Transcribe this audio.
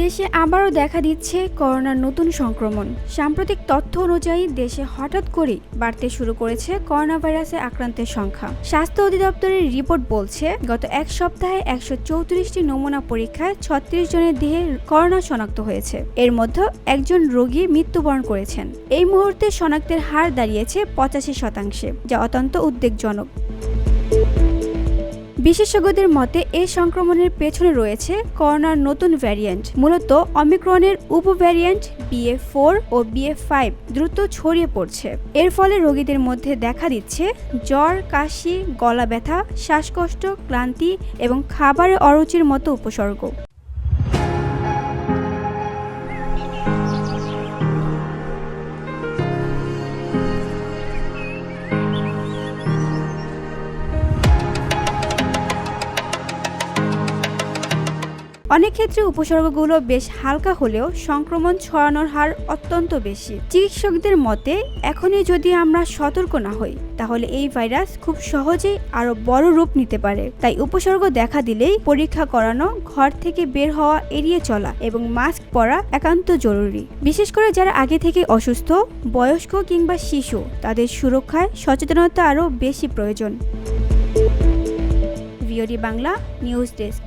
দেশে আবারও দেখা দিচ্ছে করোনার নতুন সংক্রমণ। সাম্প্রতিক তথ্য অনুযায়ী দেশে হঠাৎ করেই বাড়তে শুরু করেছে করোনা ভাইরাসে আক্রান্তের সংখ্যা। স্বাস্থ্য অধিদপ্তরের রিপোর্ট বলছে, গত এক সপ্তাহে ১৩৪টি নমুনা পরীক্ষায় ৩৬ জনের দেহে করোনা শনাক্ত হয়েছে। এর মধ্যে একজন রোগী মৃত্যুবরণ করেছেন। এই মুহূর্তে শনাক্তের হার দাঁড়িয়েছে ৮৫%, যা অত্যন্ত উদ্বেগজনক। বিশেষজ্ঞদের মতে এই সংক্রমণের পেছনে রয়েছে করোনার নতুন ভ্যারিয়েন্ট। মূলত অমিক্রনের উপভ্যারিয়েন্ট BA.4 ও BA.5 দ্রুত ছড়িয়ে পড়ছে। এর ফলে রোগীদের মধ্যে দেখা দিচ্ছে জ্বর, কাশি, গলা ব্যথা, শ্বাসকষ্ট, ক্লান্তি এবং খাবারে অরুচির মতো উপসর্গ। অনেক ক্ষেত্রে উপসর্গগুলো বেশ হালকা হলেও সংক্রমণ ছড়ানোর হার অত্যন্ত বেশি। চিকিৎসকদের মতে, এখনই যদি আমরা সতর্ক না হই তাহলে এই ভাইরাস খুব সহজেই আরো বড় রূপ নিতে পারে। তাই উপসর্গ দেখা দিলেই পরীক্ষা করানো, ঘর থেকে বের হওয়া এড়িয়ে চলা এবং মাস্ক পরা একান্ত জরুরি। বিশেষ করে যারা আগে থেকে অসুস্থ, বয়স্ক কিংবা শিশু, তাদের সুরক্ষায় সচেতনতা আরও বেশি প্রয়োজন। VOD Bangla news desk.